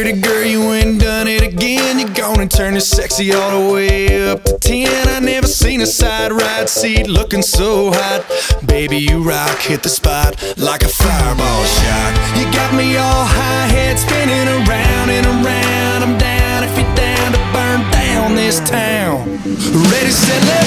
pretty girl, you ain't done it again. You're gonna turn it sexy all the way up to 10. I never seen a side ride seat looking so hot. Baby, you rock, hit the spot like a fireball shot. You got me all high, head spinning around and around. I'm down if you're down to burn down this town. Ready, set,